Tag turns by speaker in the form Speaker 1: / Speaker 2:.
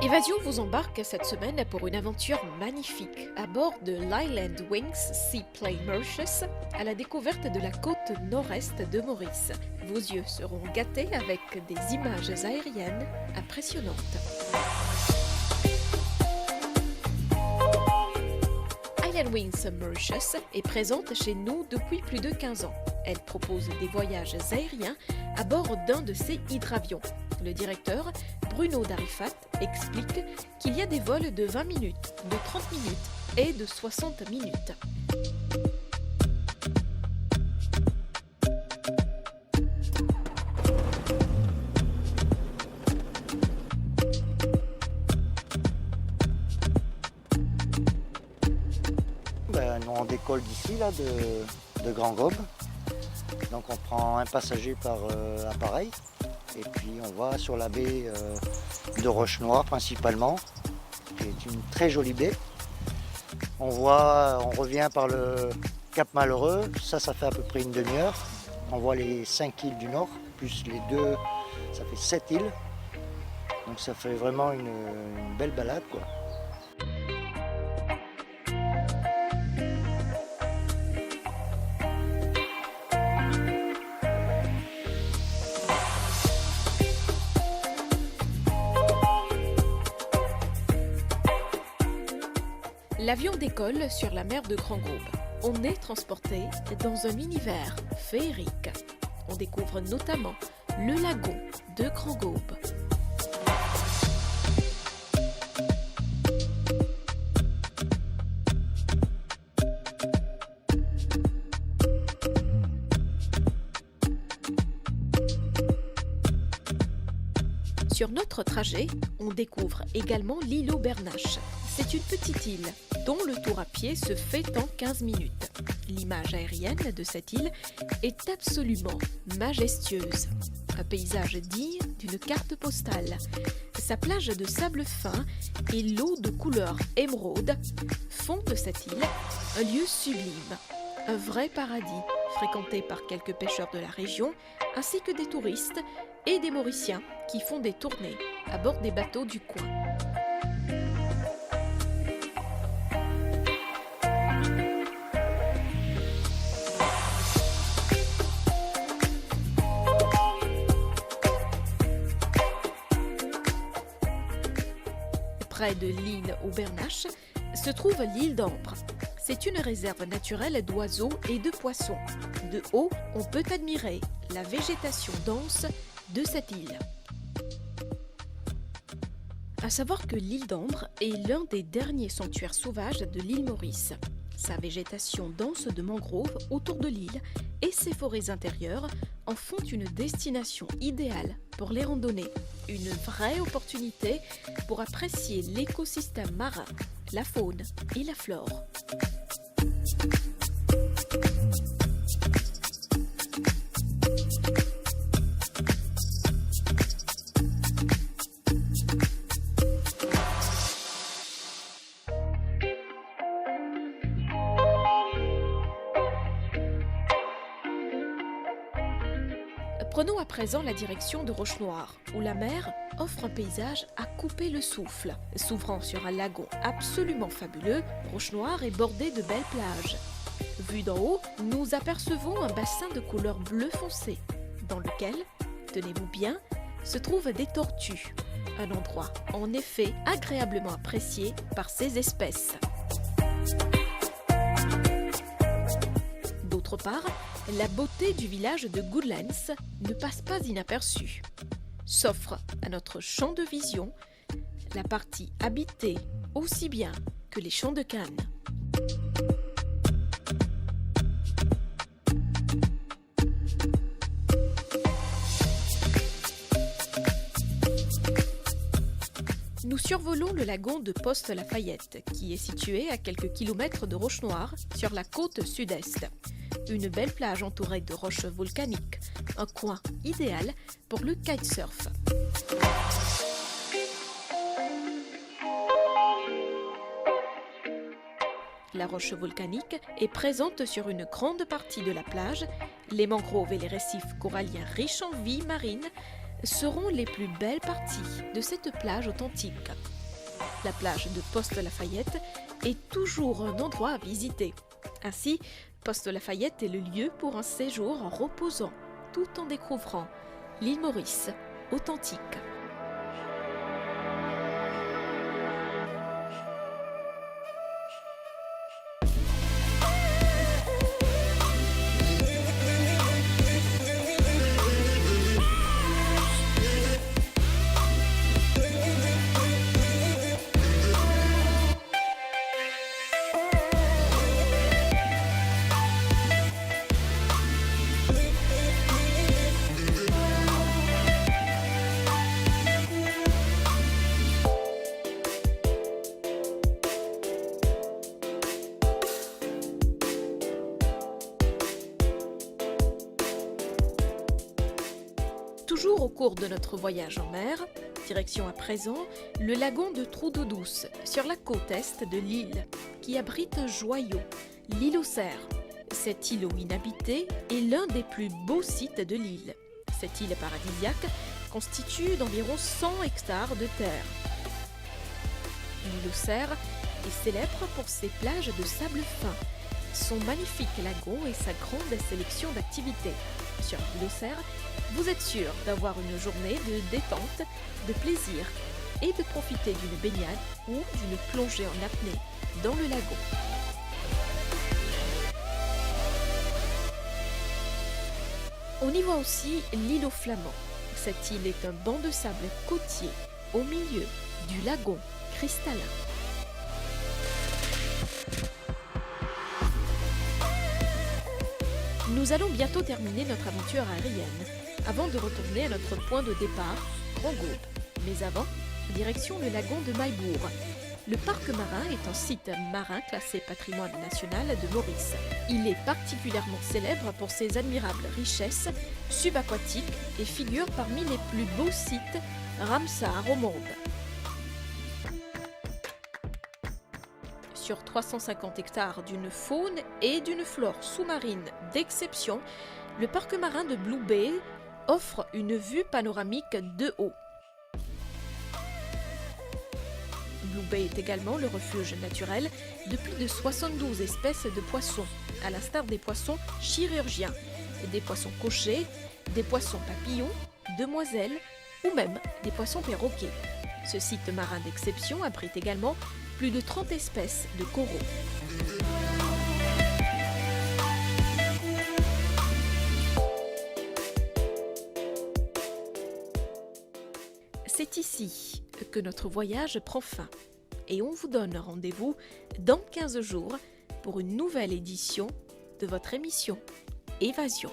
Speaker 1: Évasion vous embarque cette semaine pour une aventure magnifique à bord de l'Island Wings Seaplane Mauritius à la découverte de la côte nord-est de Maurice. Vos yeux seront gâtés avec des images aériennes impressionnantes. Island Wings Mauritius est présente chez nous depuis plus de 15 ans. Elle propose des voyages aériens à bord d'un de ses hydravions. Le directeur, Bruno Darifat, explique qu'il y a des vols de 20 minutes, de 30 minutes et de 60 minutes.
Speaker 2: Nous on décolle d'ici là, de Grand Gobe. Donc on prend un passager par appareil et puis on va sur la baie de Roche-Noire principalement, qui est une très jolie baie. On revient par le Cap Malheureux, ça fait à peu près une demi-heure. On voit les 5 îles du nord, plus les 2, ça fait 7 îles. Donc ça fait vraiment une belle balade, quoi.
Speaker 1: L'avion décolle sur la mer de Grand Gobe. On est transporté dans un univers féerique. On découvre notamment le lagon de Grand Gobe. Sur notre trajet, on découvre également l'îlot Bernache. C'est une petite île dont le tour à pied se fait en 15 minutes. L'image aérienne de cette île est absolument majestueuse. Un paysage digne d'une carte postale. Sa plage de sable fin et l'eau de couleur émeraude font de cette île un lieu sublime. Un vrai paradis, fréquenté par quelques pêcheurs de la région, ainsi que des touristes et des Mauriciens qui font des tournées à bord des bateaux du coin. Près de l'île aux Bernaches se trouve l'île d'Ambre. C'est une réserve naturelle d'oiseaux et de poissons. De haut, on peut admirer la végétation dense de cette île. À savoir que l'île d'Ambre est l'un des derniers sanctuaires sauvages de l'île Maurice. Sa végétation dense de mangroves autour de l'île et ses forêts intérieures en font une destination idéale pour les randonnées. Une vraie opportunité pour apprécier l'écosystème marin, la faune et la flore. Prenons à présent la direction de Roche-Noire, où la mer offre un paysage à couper le souffle. S'ouvrant sur un lagon absolument fabuleux, Roche-Noire est bordée de belles plages. Vu d'en haut, nous apercevons un bassin de couleur bleu foncé, dans lequel, tenez-vous bien, se trouvent des tortues. Un endroit, en effet, agréablement apprécié par ces espèces. D'autre part, la beauté du village de Goodlands ne passe pas inaperçue. S'offre à notre champ de vision la partie habitée aussi bien que les champs de Cannes. Nous survolons le lagon de Poste-Lafayette, qui est situé à quelques kilomètres de Roche-Noire, sur la côte sud-est. une belle plage entourée de roches volcaniques, un coin idéal pour le kitesurf. La roche volcanique est présente sur une grande partie de la plage. Les mangroves et les récifs coralliens riches en vie marine seront les plus belles parties de cette plage authentique. La plage de Poste-Lafayette est toujours un endroit à visiter. Ainsi, Poste-Lafayette est le lieu pour un séjour reposant, tout en découvrant l'île Maurice authentique. Toujours au cours de notre voyage en mer, direction à présent le lagon de Trou d'eau douce, sur la côte est de l'île, qui abrite un joyau, l'île aux Cerfs. Cet îlot inhabité est l'un des plus beaux sites de l'île. Cette île paradisiaque constitue d'environ 100 hectares de terre. L'île aux Cerfs est célèbre pour ses plages de sable fin, son magnifique lagon et sa grande sélection d'activités. Sur l'île aux Cerfs, vous êtes sûr d'avoir une journée de détente, de plaisir et de profiter d'une baignade ou d'une plongée en apnée dans le lagon. On y voit aussi l'île aux Flamands. Cette île est un banc de sable côtier au milieu du lagon cristallin. Nous allons bientôt terminer notre aventure aérienne, avant de retourner à notre point de départ, Grand Gaube. Mais avant, direction le lagon de Maillebourg. Le parc marin est un site marin classé patrimoine national de Maurice. Il est particulièrement célèbre pour ses admirables richesses subaquatiques et figure parmi les plus beaux sites Ramsar au monde. Sur 350 hectares d'une faune et d'une flore sous-marine d'exception, le parc marin de Blue Bay offre une vue panoramique de haut. Blue Bay est également le refuge naturel de plus de 72 espèces de poissons, à l'instar des poissons chirurgiens, des poissons cochers, des poissons papillons, demoiselles ou même des poissons perroquets. Ce site marin d'exception abrite également plus de 30 espèces de coraux. C'est ici que notre voyage prend fin et on vous donne rendez-vous dans 15 jours pour une nouvelle édition de votre émission Évasion.